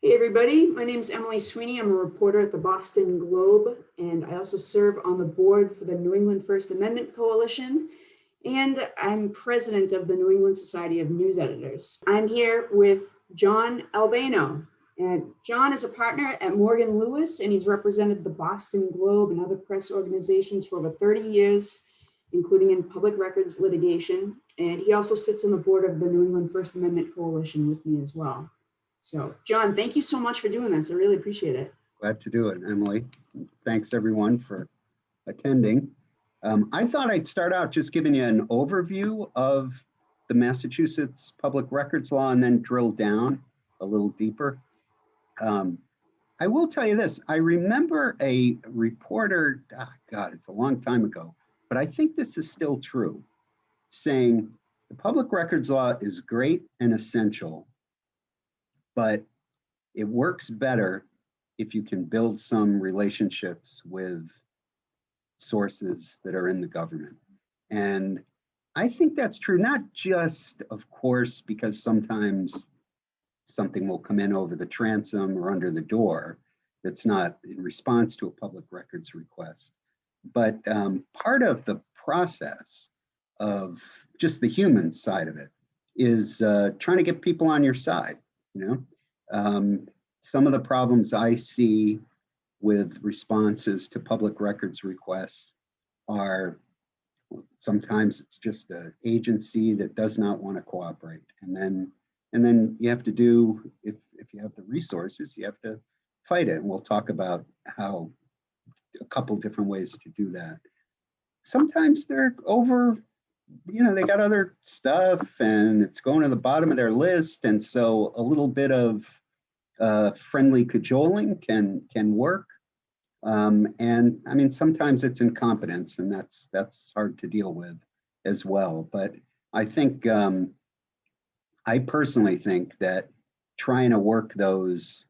Hey everybody, my name is Emily Sweeney. I'm a reporter at the Boston Globe, and I also serve on the board for the New England First Amendment Coalition, and I'm president of the New England Society of News Editors. I'm here with John Albano, and John is a partner at Morgan Lewis, and he's represented the Boston Globe and other press organizations for over 30 years, including in public records litigation, and he also sits on the board of the New England First Amendment Coalition with me as well. So, John, thank you so much for doing this. I really appreciate it. Glad to do it, Emily. Thanks, everyone, for attending. I thought I'd start out just giving you an overview of the Massachusetts public records law and then drill down a little deeper. I will tell you this. I remember a reporter, God, it's a long time ago, but I think this is still true, saying the public records law is great and essential, but it works better if you can build some relationships with sources that are in the government. And I think that's true, not just, of course, because sometimes something will come in over the transom or under the door that's not in response to a public records request, but part of the process of just the human side of it is trying to get people on your side. Some of the problems I see with responses to public records requests are sometimes it's just an agency that does not want to cooperate, and then you have to do, if you have the resources, you have to fight it. And we'll talk about how a couple different ways to do that. Sometimes they're over, they got other stuff and it's going to the bottom of their list. And so a little bit of friendly cajoling can work. And I mean, sometimes it's incompetence, and that's hard to deal with as well. But I think, I personally think that trying to work those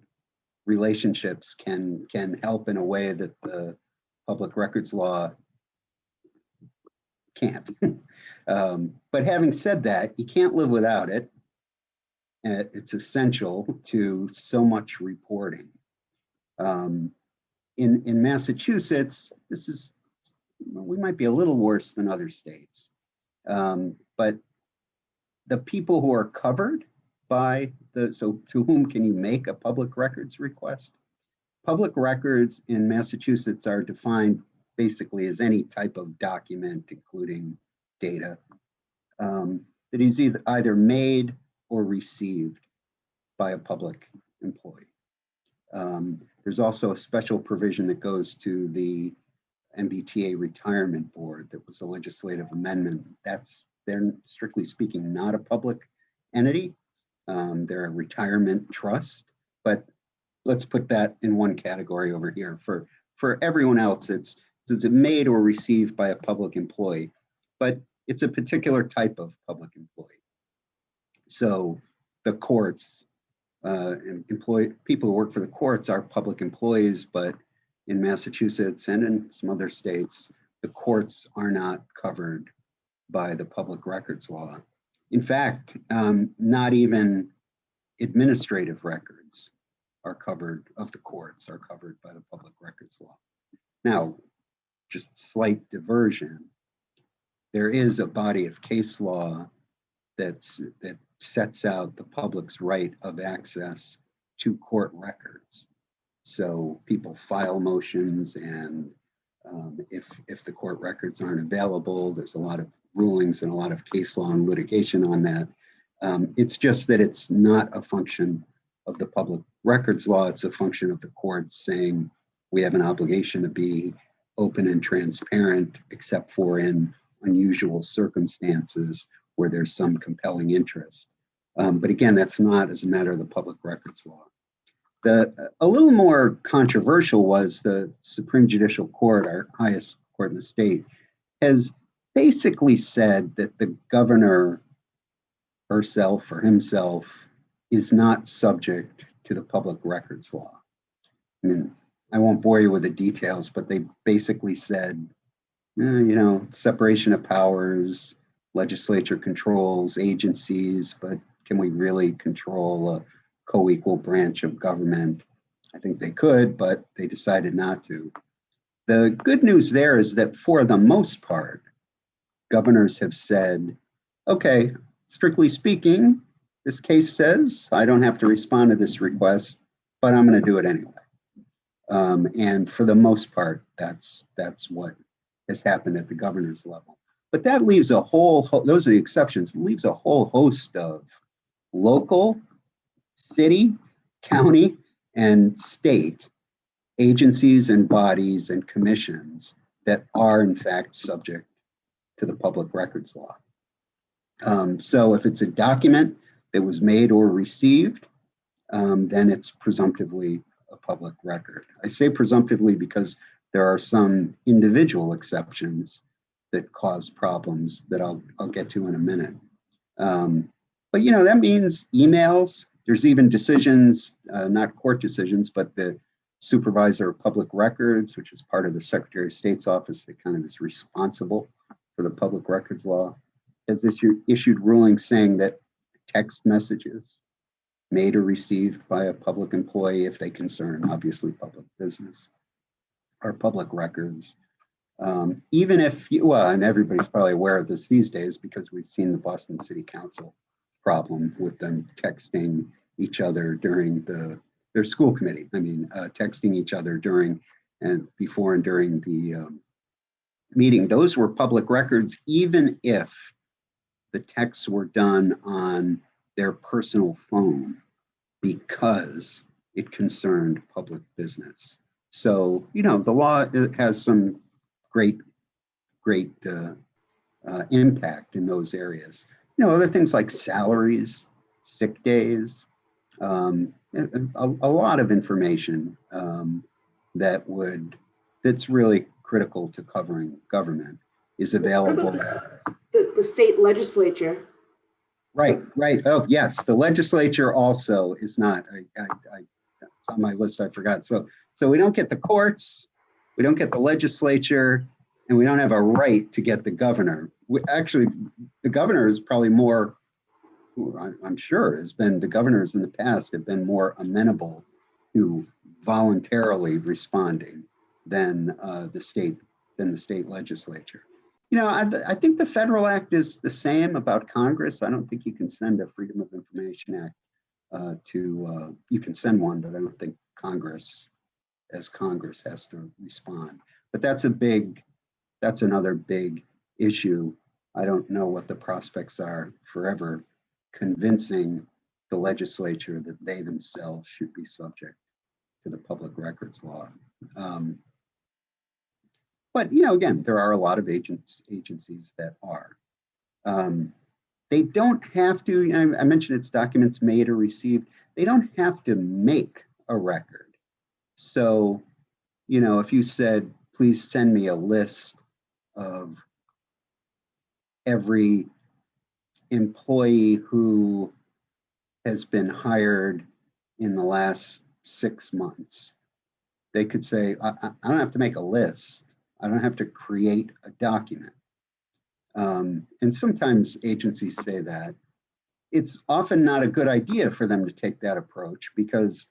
relationships can help in a way that the public records law can't. But having said that, you can't live without it. It's essential to so much reporting. In Massachusetts, we might be a little worse than other states, but the people who are covered by so to whom can you make a public records request? Public records in Massachusetts are defined basically as any type of document, including data, that is either made or received by a public employee. There's also a special provision that goes to the MBTA Retirement Board that was a legislative amendment. They're strictly speaking not a public entity. They're a retirement trust, but let's put that in one category over here. For everyone else, it's made or received by a public employee, but it's a particular type of public employee. So the courts, people who work for the courts are public employees, but in Massachusetts and in some other states, the courts are not covered by the public records law. In fact, not even administrative records are covered, of the courts are covered by the public records law. Now, just slight diversion, there is a body of case law that sets out the public's right of access to court records. So people file motions, and if the court records aren't available, there's a lot of rulings and a lot of case law and litigation on that. It's just that it's not a function of the public records law, it's a function of the courts saying we have an obligation to be open and transparent, except for in unusual circumstances where there's some compelling interest. But again, that's not as a matter of the public records law. A little more controversial was the Supreme Judicial Court, our highest court in the state, has basically said that the governor herself or himself is not subject to the public records law. I mean, I won't bore you with the details, but they basically said, separation of powers, legislature controls agencies, but can we really control co-equal branch of government. I think they could, but they decided not to. The good news there is that for the most part, governors have said, okay, strictly speaking, this case says I don't have to respond to this request, but I'm going to do it anyway. And for the most part, that's what has happened at the governor's level. But that leaves a whole, those are the exceptions, leaves a whole host of local, city, county, and state agencies and bodies and commissions that are in fact subject to the public records law. So if it's a document that was made or received, then it's presumptively a public record. I say presumptively because there are some individual exceptions that cause problems that I'll get to in a minute. But you know, that means emails. There's even decisions, not court decisions, but the supervisor of public records, which is part of the Secretary of State's office that kind of is responsible for the public records law, has issued rulings saying that text messages made or received by a public employee, if they concern obviously public business, are public records. Even if, well, and everybody's probably aware of this these days because we've seen the Boston City Council problem with them texting each other during their school committee. I mean, texting each other during and before and during the meeting. Those were public records, even if the texts were done on their personal phone because it concerned public business. So, you know, the law has some great impact in those areas. You know, other things like salaries, sick days, a lot of information that's really critical to covering government is available. What about the state legislature? Right. Oh, yes. The legislature also is not. It's on my list. I forgot. So we don't get the courts, we don't get the legislature, and we don't have a right to get the governor. Actually, the governor is probably more. I'm sure the governors in the past have been more amenable to voluntarily responding than the state legislature. You know, I think the federal act is the same about Congress. I don't think you can send a Freedom of Information Act you can send one, but I don't think Congress has to respond. But that's another big issue. I don't know what the prospects are for ever convincing the legislature that they themselves should be subject to the public records law. But, you know, again, there are a lot of agencies that are. They don't have to, I mentioned it's documents made or received. They don't have to make a record. So, you know, if you said, please send me a list of every employee who has been hired in the last 6 months, they could say, I don't have to make a list. I don't have to create a document. And sometimes agencies say that. It's often not a good idea for them to take that approach because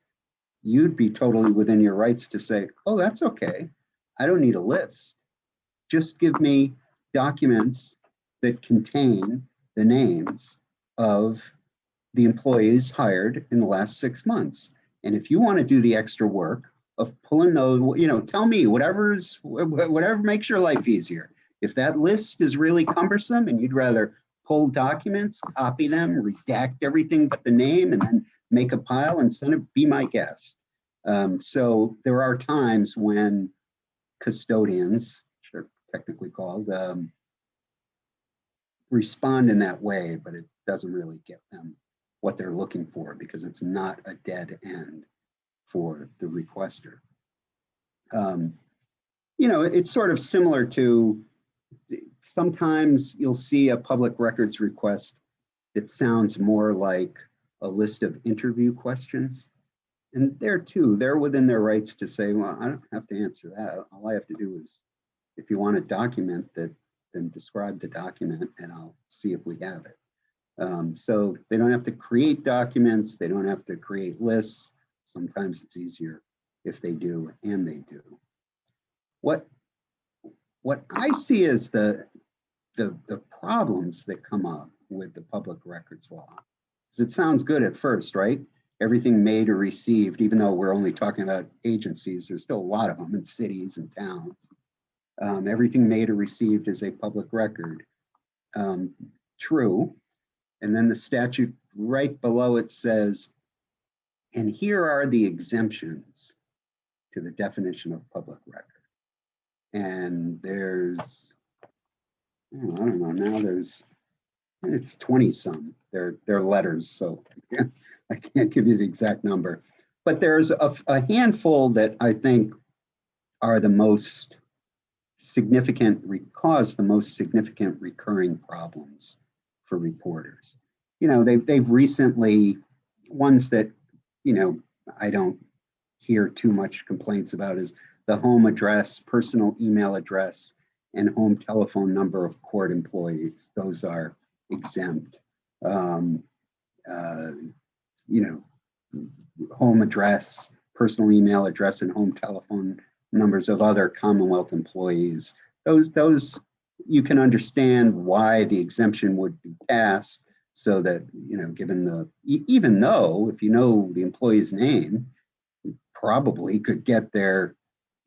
you'd be totally within your rights to say, oh, that's okay. I don't need a list. Just give me documents that contain the names of the employees hired in the last 6 months. And if you want to do the extra work of pulling those, you know, tell me whatever makes your life easier. If that list is really cumbersome and you'd rather pull documents, copy them, redact everything but the name, and then make a pile and send it, be my guest. So there are times when custodians, which they're technically called, respond in that way, but it doesn't really get them what they're looking for because it's not a dead end for the requester. You know, it's sort of similar to, sometimes you'll see a public records request that sounds more like a list of interview questions. And there too, they're within their rights to say, well, I don't have to answer that. All I have to do is, if you want a document, then describe the document and I'll see if we have it. So they don't have to create documents. They don't have to create lists. Sometimes it's easier if they do, and they do. What I see as the problems that come up with the public records law is it sounds good at first, right? Everything made or received, even though we're only talking about agencies, there's still a lot of them in cities and towns. Everything made or received is a public record. True. And then the statute right below it says, and here are the exemptions to the definition of public record. And there's, I don't know, now it's 20 some. They're letters, so I can't give you the exact number. But there's a handful that I think are the most significant, cause the most significant recurring problems for reporters. You know, they've recently, ones that, you know, I don't hear too much complaints about is the home address, personal email address, and home telephone number of court employees. Those are exempt. You know, home address, personal email address, and home telephone numbers of other Commonwealth employees. Those you can understand why the exemption would be passed, so that, you know, given the, even though if you know the employee's name, you probably could get their,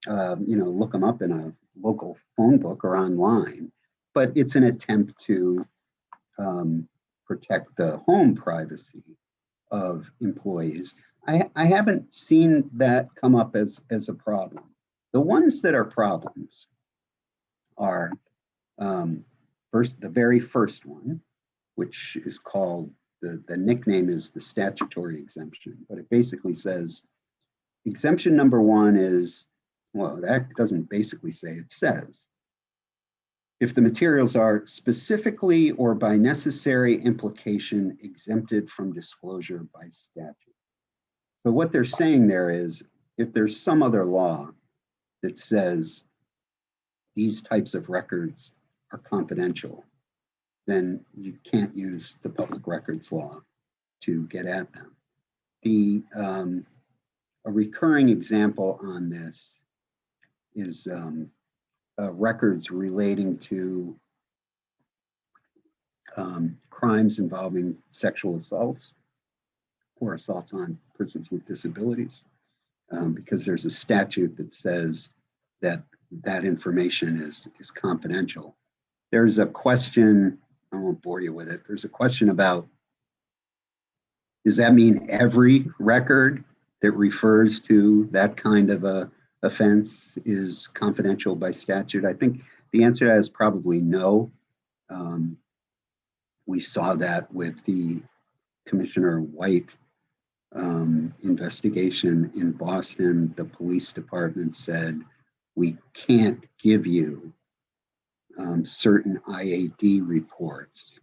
you know, look them up in a local phone book or online, but it's an attempt to protect the home privacy of employees. I haven't seen that come up as a problem. The ones that are problems are first, the very first one, which is called, the nickname is the statutory exemption, but it basically says exemption number one is, well, that doesn't basically say, it says, if the materials are specifically or by necessary implication exempted from disclosure by statute. So what they're saying there is, if there's some other law that says these types of records are confidential, then you can't use the public records law to get at them. A recurring example on this is records relating to crimes involving sexual assaults or assaults on persons with disabilities, because there's a statute that says that that information is confidential. There's a question, I won't bore you with it. There's a question about, does that mean every record that refers to that kind of a offense is confidential by statute? I think the answer to that is probably no. We saw that with the Commissioner White investigation in Boston. The police department said, we can't give you certain IAD reports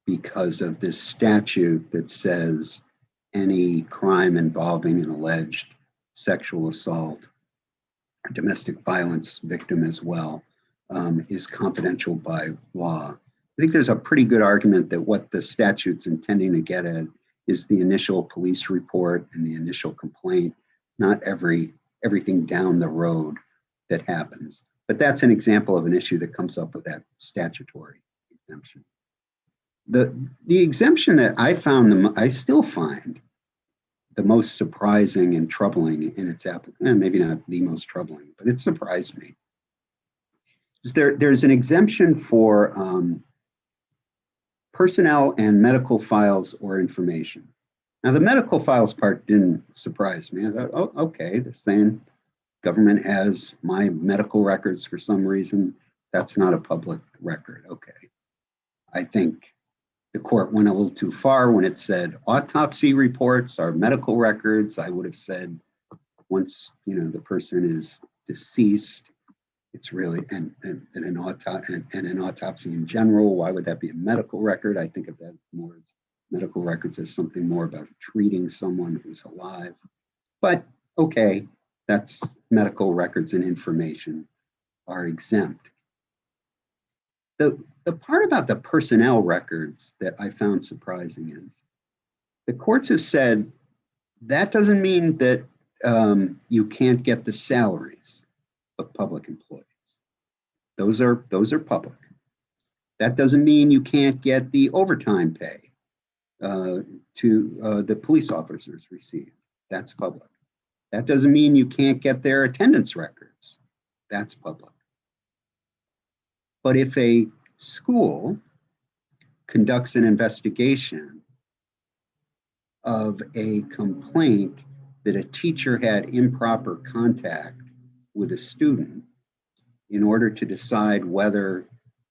because of this statute that says any crime involving an alleged sexual assault or domestic violence victim as well is confidential by law. I think there's a pretty good argument that what the statute's intending to get at is the initial police report and the initial complaint, not everything down the road that happens. But that's an example of an issue that comes up with that statutory exemption. The exemption that I found, I still find the most surprising and troubling in its application, maybe not the most troubling, but it surprised me, is there's an exemption for personnel and medical files or information. Now, the medical files part didn't surprise me. I thought, oh, okay, they're saying government has my medical records for some reason. That's not a public record. Okay. I think the court went a little too far when it said autopsy reports are medical records. I would have said once, you know, the person is deceased, it's really, and an autopsy in general, why would that be a medical record? I think of that more as medical records as something more about treating someone who's alive. But okay, that's medical records and information are exempt. The part about the personnel records that I found surprising is the courts have said that doesn't mean that you can't get the salaries of public employees. Those are public. That doesn't mean you can't get the overtime pay to the police officers receive. That's public. That doesn't mean you can't get their attendance records. That's public. But if a school conducts an investigation of a complaint that a teacher had improper contact with a student in order to decide whether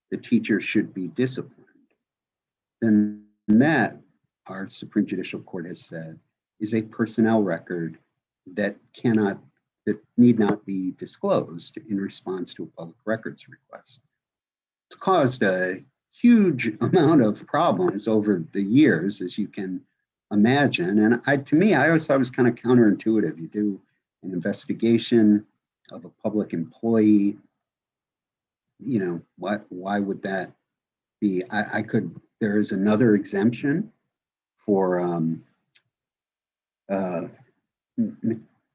the teacher should be disciplined, then that, our Supreme Judicial Court has said, is a personnel record that need not be disclosed in response to a public records request. It's caused a huge amount of problems over the years, as you can imagine. And to me, I always thought it was kind of counterintuitive. You do an investigation of a public employee, you know, why would that be? There is another exemption for,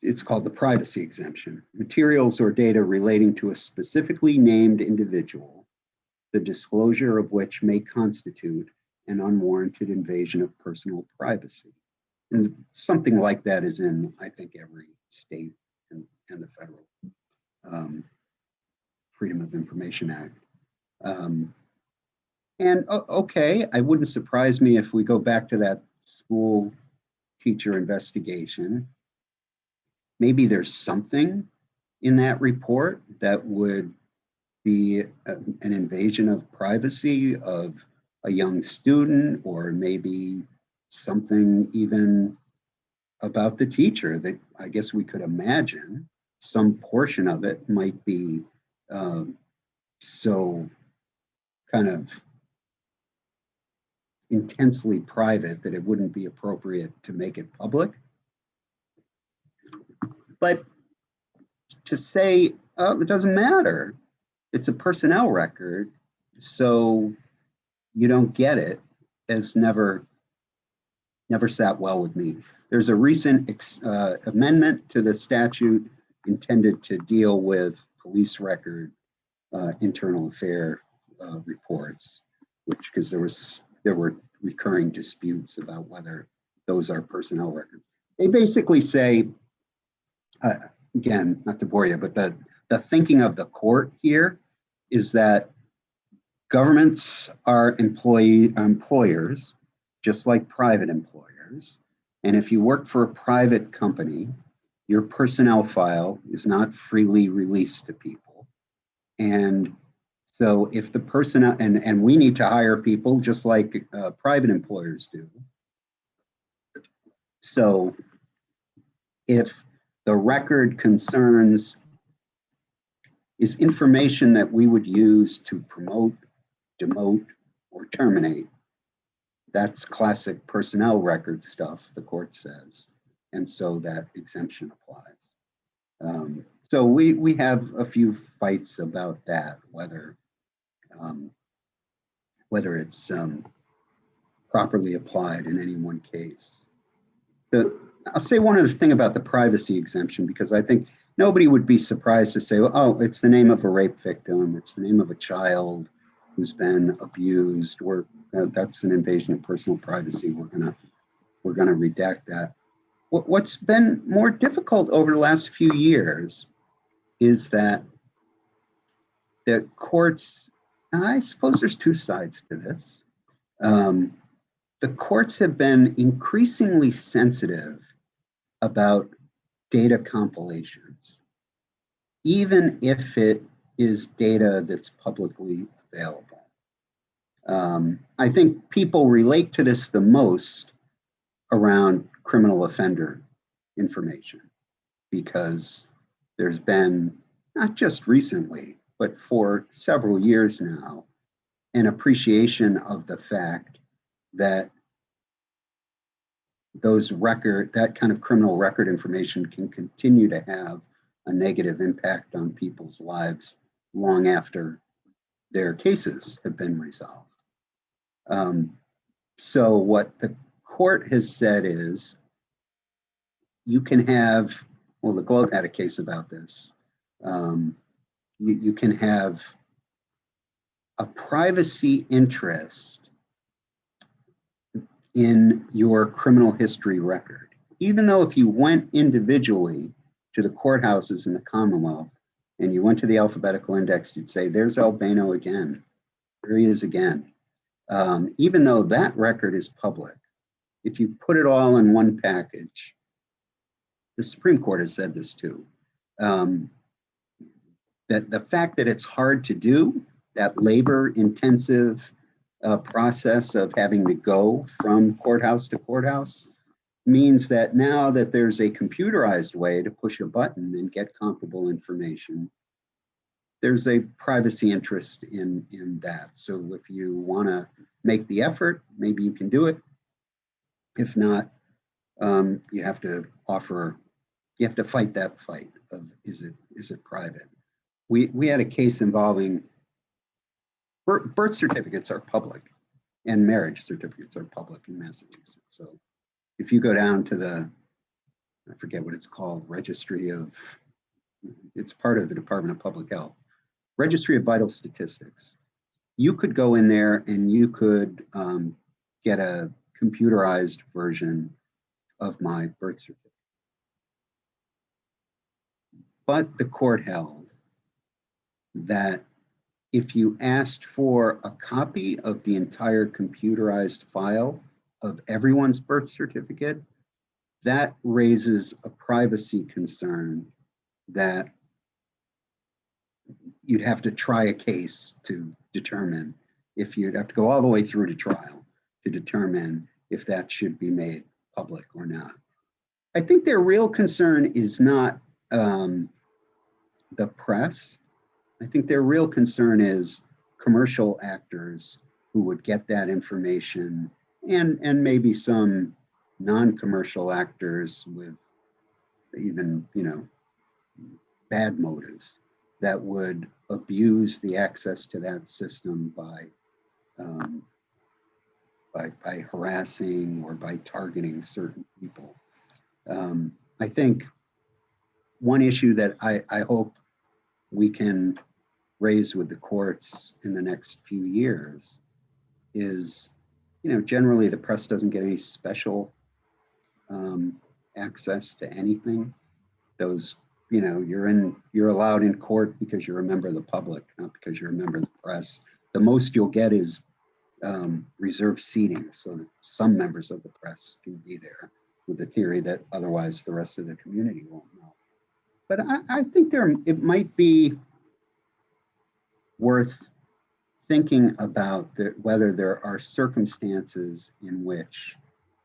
it's called the privacy exemption. Materials or data relating to a specifically named individual, the disclosure of which may constitute an unwarranted invasion of personal privacy. And something like that is in, I think, every state and the federal Freedom of Information Act. Okay, it wouldn't surprise me if we go back to that school teacher investigation. Maybe there's something in that report that would be an invasion of privacy of a young student, or maybe something even about the teacher that I guess we could imagine some portion of it might be so kind of intensely private that it wouldn't be appropriate to make it public. But to say, oh, it doesn't matter, it's a personnel record, so you don't get it, has never sat well with me. There's a recent amendment to the statute intended to deal with police record internal affair reports, because there were recurring disputes about whether those are personnel records. They basically say, again, not to bore you, but the thinking of the court here is that governments are employers, just like private employers. And if you work for a private company, your personnel file is not freely released to people. And so if the personnel, and we need to hire people just like private employers do. So if the record concerns is information that we would use to promote, demote, or terminate, that's classic personnel record stuff, the court says. And so that exemption applies. So we have a few fights about that, whether it's properly applied in any one case. I'll say one other thing about the privacy exemption, because I think nobody would be surprised to say, oh, it's the name of a rape victim, it's the name of a child who's been abused, that's an invasion of personal privacy. We're gonna redact that. What's been more difficult over the last few years is that the courts, I suppose there's two sides to this. The courts have been increasingly sensitive about data compilations, even if it is data that's publicly available. I think people relate to this the most around criminal offender information, because there's been, not just recently, but for several years now, an appreciation of the fact that that kind of criminal record information can continue to have a negative impact on people's lives long after their cases have been resolved. So what the court has said is you can have, well, the Globe had a case about this. You can have a privacy interest in your criminal history record, even though if you went individually to the courthouses in the Commonwealth and you went to the alphabetical index, you'd say, there's Albano again. There he is again. Even though that record is public, if you put it all in one package, the Supreme Court has said this too, that the fact that it's hard to do, that labor-intensive process of having to go from courthouse to courthouse, means that now that there's a computerized way to push a button and get comparable information, there's a privacy interest in that. So if you want to make the effort, maybe you can do it. If not, you have to fight that fight of is it private? We had a case involving birth certificates are public and marriage certificates are public in Massachusetts. So if you go down to the, I forget what it's called, registry of, it's part of the Department of Public Health, Registry of Vital Statistics. You could go in there and you could get a computerized version of my birth certificate. But the court held that if you asked for a copy of the entire computerized file of everyone's birth certificate, that raises a privacy concern that you'd have to try a case to determine if you'd have to go all the way through to trial to determine if that should be made public or not. I think their real concern is not the press. I think their real concern is commercial actors who would get that information and maybe some non-commercial actors with even, bad motives that would abuse the access to that system by harassing or by targeting certain people. I think one issue that I hope we can raise with the courts in the next few years is, generally the press doesn't get any special access to anything. Those, you're allowed in court because you're a member of the public, not because you're a member of the press. The most you'll get is reserved seating so that some members of the press can be there, with the theory that otherwise the rest of the community won't know. But I think it might be worth thinking about whether there are circumstances in which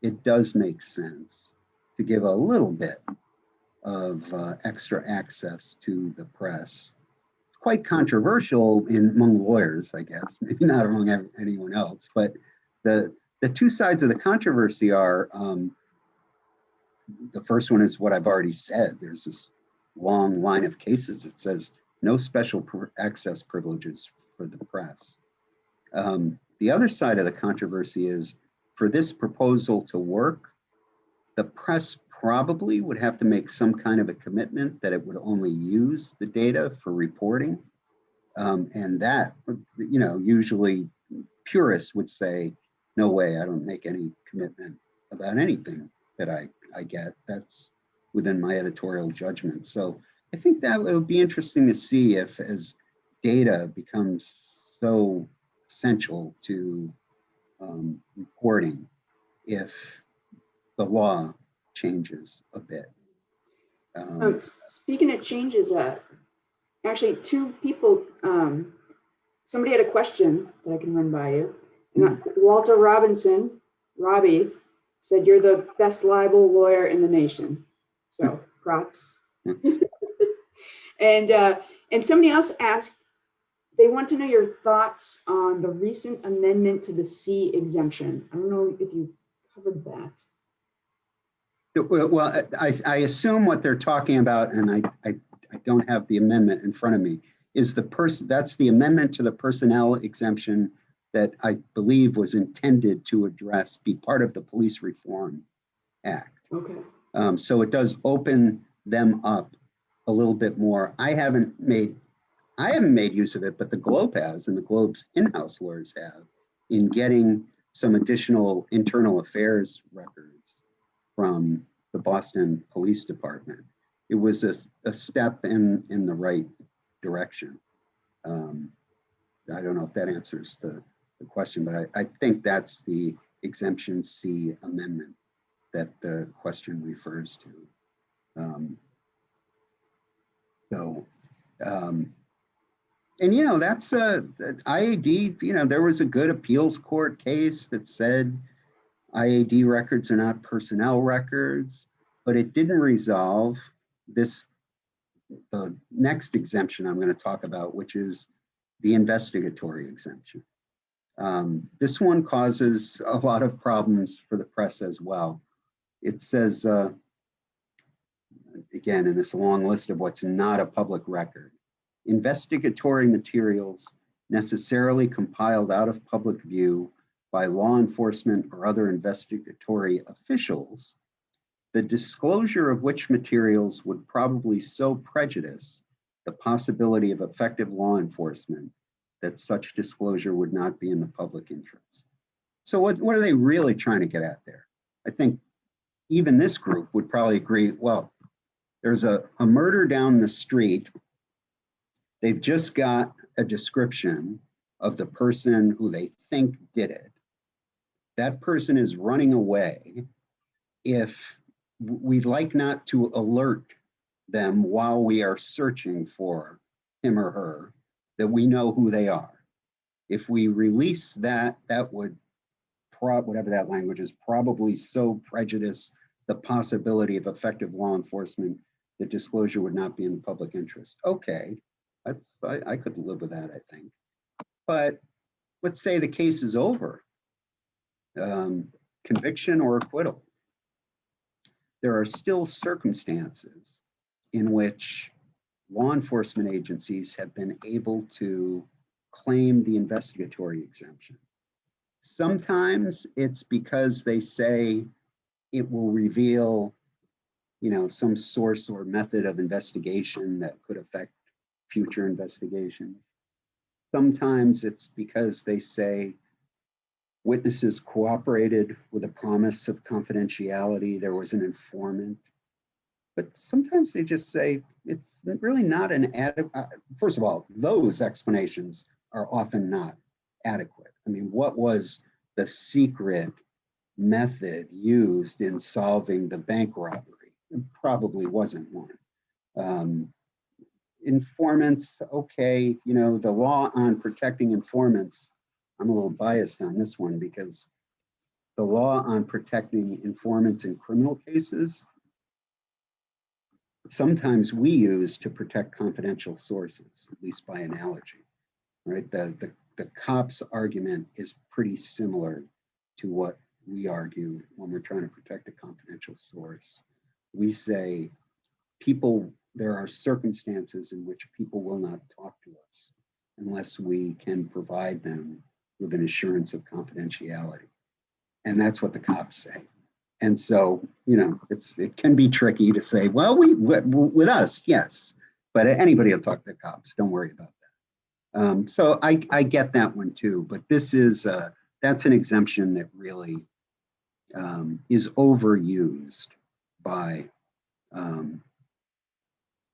it does make sense to give a little bit of extra access to the press. It's quite controversial among lawyers, I guess, maybe not among anyone else, but the two sides of the controversy are, the first one is what I've already said. There's this long line of cases that says no special access privileges for the press. The other side of the controversy is, for this proposal to work, the press probably would have to make some kind of a commitment that it would only use the data for reporting. And that, usually purists would say, no way, I don't make any commitment about anything that I get. That's within my editorial judgment. So I think that would be interesting to see if, as data becomes so essential to reporting, if the law changes a bit. Speaking of changes, actually two people, somebody had a question that I can run by you. Walter Robinson, Robbie, said you're the best libel lawyer in the nation. So props. And somebody else asked, they want to know your thoughts on the recent amendment to the C exemption. I don't know if you covered that. Well, I assume what they're talking about, and I don't have the amendment in front of me, is that's the amendment to the personnel exemption that I believe was intended to be part of the Police Reform Act. Okay. So it does open them up a little bit more. I haven't made use of it, but the Globe has, and the Globe's in-house lawyers have, in getting some additional internal affairs records from the Boston Police Department. It was a step in the right direction. I don't know if that answers the question, but I think that's the Exemption C amendment that the question refers to. And you know, that's IAD, you know, there was a good appeals court case that said IAD records are not personnel records, but it didn't resolve the next exemption I'm going to talk about, which is the investigatory exemption. This one causes a lot of problems for the press as well. It says, again, in this long list of what's not a public record, investigatory materials necessarily compiled out of public view by law enforcement or other investigatory officials, the disclosure of which materials would probably so prejudice the possibility of effective law enforcement that such disclosure would not be in the public interest. So what are they really trying to get at there? I think even this group would probably agree, well, there's a murder down the street. They've just got a description of the person who they think did it. That person is running away. If we'd like not to alert them while we are searching for him or her, that we know who they are. If we release that, that would, whatever that language is, probably so prejudice the possibility of effective law enforcement that disclosure would not be in the public interest. Okay, I could live with that, I think. But let's say the case is over, conviction or acquittal. There are still circumstances in which law enforcement agencies have been able to claim the investigatory exemption. Sometimes it's because they say it will reveal, you know, some source or method of investigation that could affect future investigation. Sometimes it's because they say witnesses cooperated with a promise of confidentiality, there was an informant. But sometimes they just say it's really not an adequate. First of all, those explanations are often not adequate. I mean, what was the secret method used in solving the bank robbery? It probably wasn't one. Informants, okay, you know, the law on protecting informants, I'm a little biased on this one because the law on protecting informants in criminal cases, sometimes we use to protect confidential sources, at least by analogy, right? The cops argument is pretty similar to what we argue when we're trying to protect a confidential source. We say there are circumstances in which people will not talk to us unless we can provide them with an assurance of confidentiality. And that's what the cops say. And so, you know, it can be tricky to say, well, with us, yes, but anybody will talk to the cops. Don't worry about that. So I get that one too, but this is, that's an exemption that really is overused by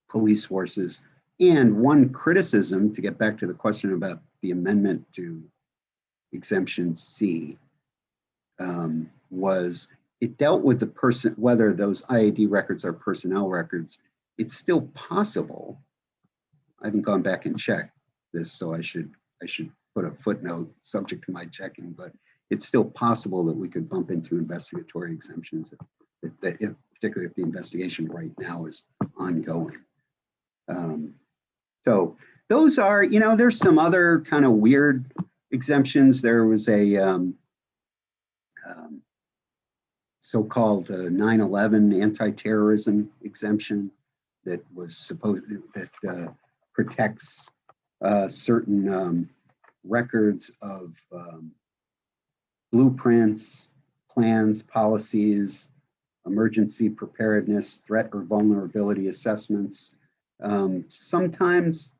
police forces. And one criticism, to get back to the question about the amendment to Exemption C, was it dealt with the person, whether those IAD records are personnel records. It's still possible. I haven't gone back and checked this, so I should put a footnote subject to my checking, but it's still possible that we could bump into investigatory exemptions, particularly if the investigation right now is ongoing. So those are, you know, there's some other kind of weird exemptions. There was a so-called 9/11 anti-terrorism exemption that was supposed that protects certain records of blueprints, plans, policies, emergency preparedness, threat or vulnerability assessments. Sometimes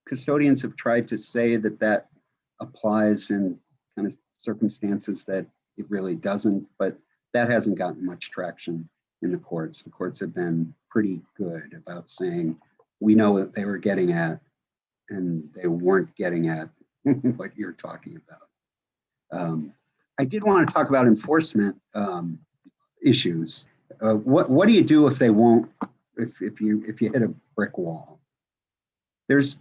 custodians have tried to say that that applies in kind of circumstances that it really doesn't, but that hasn't gotten much traction in the courts. The courts have been pretty good about saying, we know what they were getting at, and they weren't getting at what you're talking about. I did want to talk about enforcement issues. What do you do if they won't, if you hit a brick wall? There's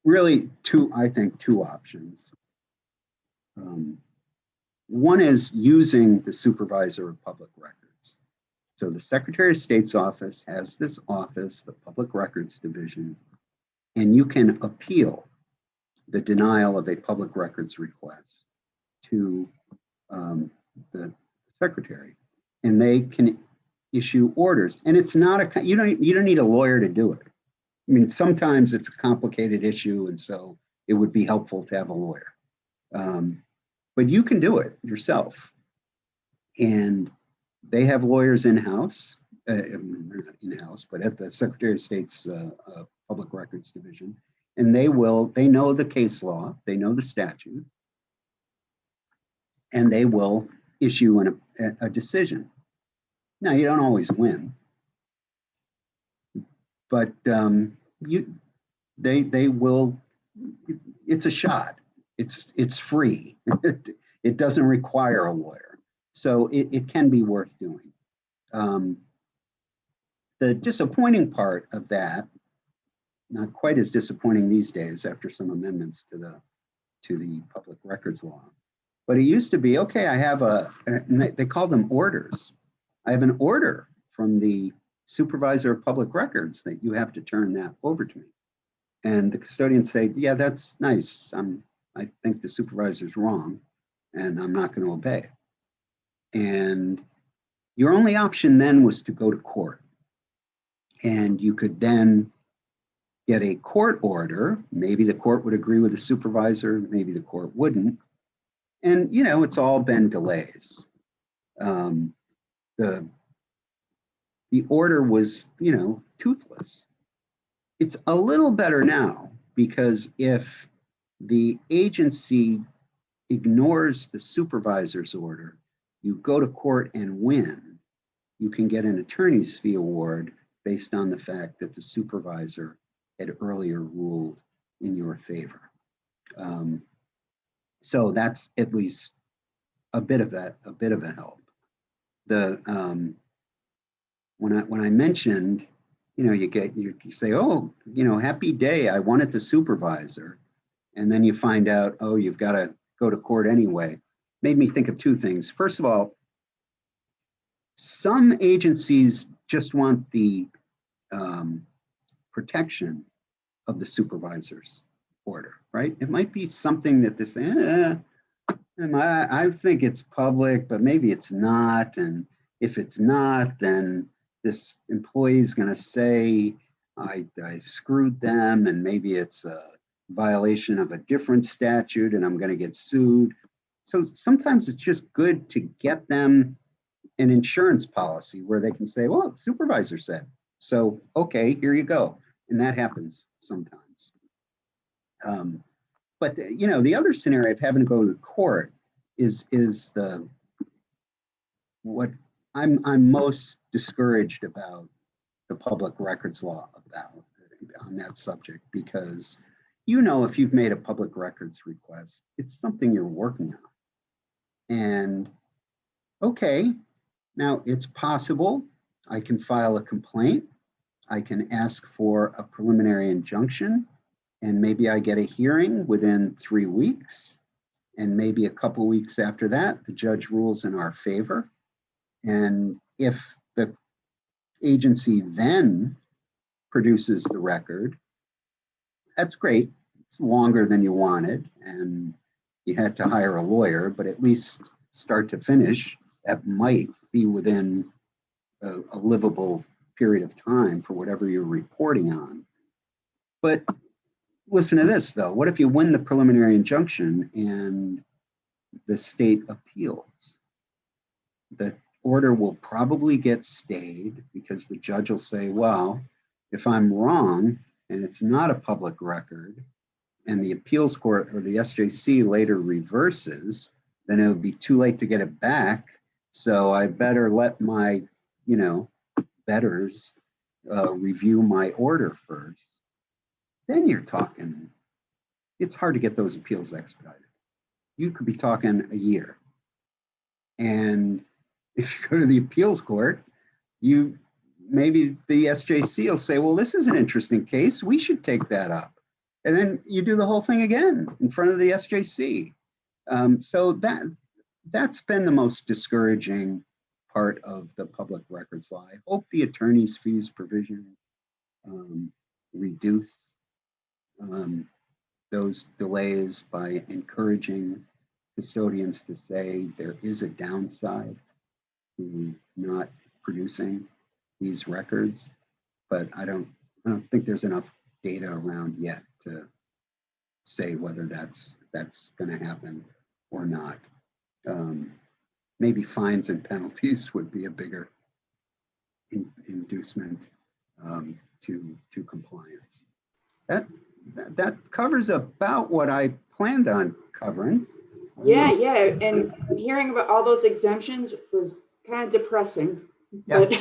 really I think two options. One is using the supervisor of public records. So the Secretary of State's office has this office, the Public Records Division, and you can appeal the denial of a public records request to the secretary, and they can issue orders. And it's not you don't need a lawyer to do it. I mean, sometimes it's a complicated issue, and so it would be helpful to have a lawyer. But you can do it yourself. And they have lawyers in-house, not in-house, but at the Secretary of State's Public Records Division. And they know the case law, they know the statute, and they will issue a decision. Now, you don't always win, but they will, it's a shot. It's free. It doesn't require a lawyer. So it can be worth doing. The disappointing part of that, not quite as disappointing these days after some amendments to the public records law, but it used to be, okay, I have they call them orders. I have an order from the supervisor of public records that you have to turn that over to me. And the custodians say, yeah, that's nice. I think the supervisor's wrong and I'm not going to obey. And your only option then was to go to court. And you could then get a court order. Maybe the court would agree with the supervisor, maybe the court wouldn't. And, it's all been delays. The order was, toothless. It's a little better now because if the agency ignores the supervisor's order, you go to court and win, you can get an attorney's fee award based on the fact that the supervisor had earlier ruled in your favor. So that's at least a bit of a help. When I mentioned, you say, oh, happy day, I wanted the supervisor. And then you find out, oh, you've got to go to court anyway. Made me think of two things. First of all, some agencies just want the protection of the supervisor's order, right? It might be something that they say, I think it's public, but maybe it's not. And if it's not, then this employee is going to say, I screwed them, and maybe it's a violation of a different statute and I'm going to get sued. So sometimes it's just good to get them an insurance policy where they can say, well, the supervisor said, so, okay, here you go. And that happens sometimes. But the other scenario of having to go to court is what I'm most discouraged about the public records law about on that subject, because if you've made a public records request, it's something you're working on. And okay, now it's possible I can file a complaint, I can ask for a preliminary injunction, and maybe I get a hearing within 3 weeks, and maybe a couple weeks after that, the judge rules in our favor. And if the agency then produces the record, that's great. It's longer than you wanted, and you had to hire a lawyer, but at least start to finish, that might be within a livable period of time for whatever you're reporting on. But listen to this though. What if you win the preliminary injunction and the state appeals? The order will probably get stayed because the judge will say, well, if I'm wrong and it's not a public record and the appeals court or the SJC later reverses, then it'll be too late to get it back. So I better let my, betters review my order first. Then you're talking, it's hard to get those appeals expedited. You could be talking a year. And if you go to the appeals court, maybe the SJC will say, well, this is an interesting case. We should take that up. And then you do the whole thing again in front of the SJC. So that's been the most discouraging part of the public records law. I hope the attorney's fees provision reduce those delays by encouraging custodians to say there is a downside to not producing these records, but I don't think there's enough data around yet to say whether that's going to happen or not. Maybe fines and penalties would be a bigger inducement to compliance. That covers about what I planned on covering. Yeah, and hearing about all those exemptions was kind of depressing. Yeah. But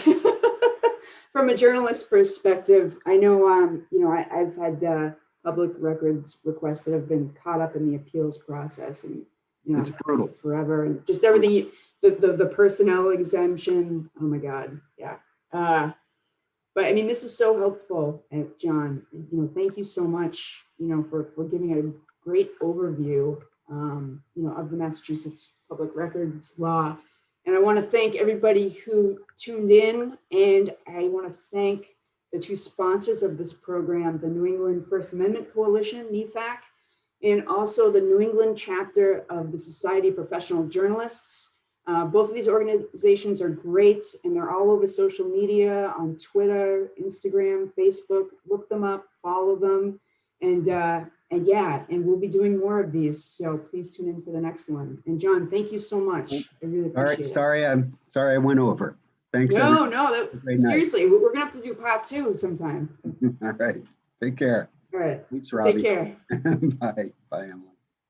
from a journalist perspective, I know, I've had public records requests that have been caught up in the appeals process, and It's brutal. Forever, and just everything. The personnel exemption. Oh my God, yeah. But I mean, this is so helpful, John. Thank you so much. For giving a great overview. Of the Massachusetts public records law. And I want to thank everybody who tuned in, and I want to thank the two sponsors of this program, the New England First Amendment Coalition, NEFAC, and also the New England chapter of the Society of Professional Journalists. Both of these organizations are great, and they're all over social media, on Twitter, Instagram, Facebook. Look them up, follow them, and we'll be doing more of these. So please tune in for the next one. And John, thank you so much. I really appreciate it. I'm sorry I went over. Thanks. No, seriously, we're gonna have to do part 2 sometime. All right. Take care. All right. Thanks, Robbie. Take care. Bye, Emily.